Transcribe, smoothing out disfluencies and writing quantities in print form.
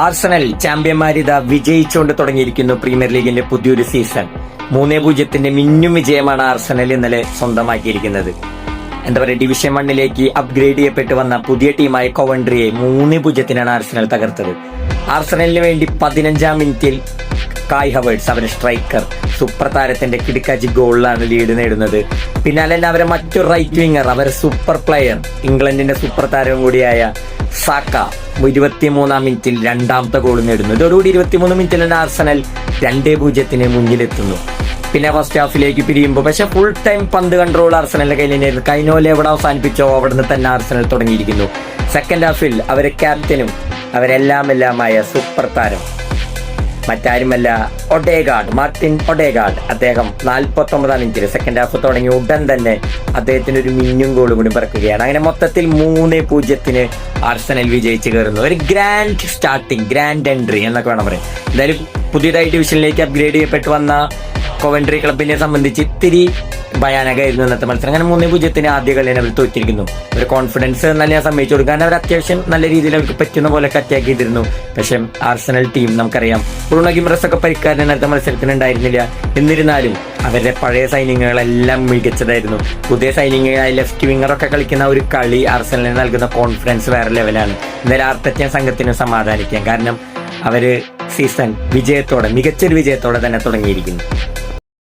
Arsenal ചാമ്പ്യന്മാരിത വിജയിച്ചുകൊണ്ട് തുടങ്ങിയിരിക്കുന്നു premier ലീഗിന്റെ പുതിയൊരു സീസൺ. 3-0 മിന്നും വിജയമാണ് ആർസണൽ ഇന്നലെ സ്വന്തമാക്കിയിരിക്കുന്നത്. എന്താ പറയുക, ഡിവിഷൻ 1 അപ്ഗ്രേഡ് ചെയ്യപ്പെട്ട് വന്ന പുതിയ ടീമായ കൊവൻട്രിയെ 3-0 ആർസണൽ തകർത്തത്. ആർസണലിന് വേണ്ടി 15-ാം മിനിറ്റിൽ കായ് ഹവേർട്സ്, അവരുടെ സ്ട്രൈക്കർ, സൂപ്പർ താരത്തിന്റെ കിടുക്കാച്ചി ഗോളിലാണ് ലീഡ് നേടുന്നത്. പിന്നാലെ തന്നെ അവരെ മറ്റൊരു റൈറ്റ് വിങ്ങർ, അവരെ സൂപ്പർ പ്ലെയർ, ഇംഗ്ലണ്ടിന്റെ സൂപ്പർ താരവും കൂടിയായ സാക്ക 23-ാം മിനിറ്റിൽ രണ്ടാമത്തെ ഗോൾ നേടുന്നു. ഇതോടുകൂടി 23 മിനിറ്റിൽ തന്നെ ആർസണൽ 2-0 മുന്നിലെത്തുന്നു. പിന്നെ ഫസ്റ്റ് ഹാഫിലേക്ക് പിരിയുമ്പോൾ പക്ഷെ ഫുൾ ടൈം പന്ത് കൺട്രോൾ ആർസണലിന്റെ കയ്യിൽ തന്നെയായിരുന്നു. കൈനോലെ എവിടെ അവസാനിപ്പിച്ചോ അവിടുന്ന് തന്നെ ആർസണൽ തുടങ്ങിയിരിക്കുന്നു. സെക്കൻഡ് ഹാഫിൽ അവരെ ക്യാപ്റ്റനും അവരെല്ലാമായ സൂപ്പർ താരം മറ്റാരുമല്ല മാർട്ടിൻ ഒഡേഗാർഡ്. അദ്ദേഹം 49-ാം മിനിറ്റിൽ സെക്കൻഡ് ഹാഫ് തുടങ്ങി ഉടൻ തന്നെ അദ്ദേഹത്തിന് ഒരു മിന്നും ഗോൾ കൂടി പിറക്കുകയാണ്. അങ്ങനെ മൊത്തത്തിൽ 3-0 ആർസണൽ വിജയിച്ച് കയറുന്നു. ഒരു ഗ്രാൻഡ് സ്റ്റാർട്ടിങ്, ഗ്രാൻഡ് എൻട്രി എന്നൊക്കെ വേണം പറയാം. എന്തായാലും പുതിയതായി ഡിവിഷനിലേക്ക് അപ്ഗ്രേഡ് ചെയ്യപ്പെട്ട് വന്ന കൊവൻട്രി ക്ലബിനെ സംബന്ധിച്ച് ഇത്തിരി ഭയാനകമായിരുന്നു ഇന്നത്തെ മത്സരം. അങ്ങനെ 3-0 ആദ്യ കളിയാണ് അവർ തോറ്റിരിക്കുന്നു. ഒരു കോൺഫിഡൻസ് നല്ല ഞാൻ സമ്മതിച്ചു കൊടുക്കും. കാരണം അവർ അത്യാവശ്യം നല്ല രീതിയിൽ അവർക്ക് പറ്റുന്ന പോലെ അറ്റാക്ക് ചെയ്തിരുന്നു. പക്ഷെ ആർസണൽ ടീം നമുക്കറിയാം, ബ്രൂണോ ഗിമറസ് ഒക്കെ പരിക്കാരൻ ഇന്നത്തെ മത്സരത്തിന് ഉണ്ടായിരുന്നില്ല. എന്നിരുന്നാലും അവരുടെ പഴയ സൈനിങ്ങുകളെല്ലാം മികച്ചതായിരുന്നു. പുതിയ സൈനിങ്ങായ ലെഫ്റ്റ് വിങ്ങറൊക്കെ കളിക്കുന്ന ഒരു കളി ആർസണലിന് നൽകുന്ന കോൺഫിഡൻസ് വേറെ ലെവലാണ്. എന്തായാലും ആർട്ടറ്റ സംഘത്തിന് സമാധാനിക്കാം. കാരണം അവര് സീസൺ മികച്ചൊരു വിജയത്തോടെ തന്നെ തുടങ്ങിയിരിക്കുന്നു.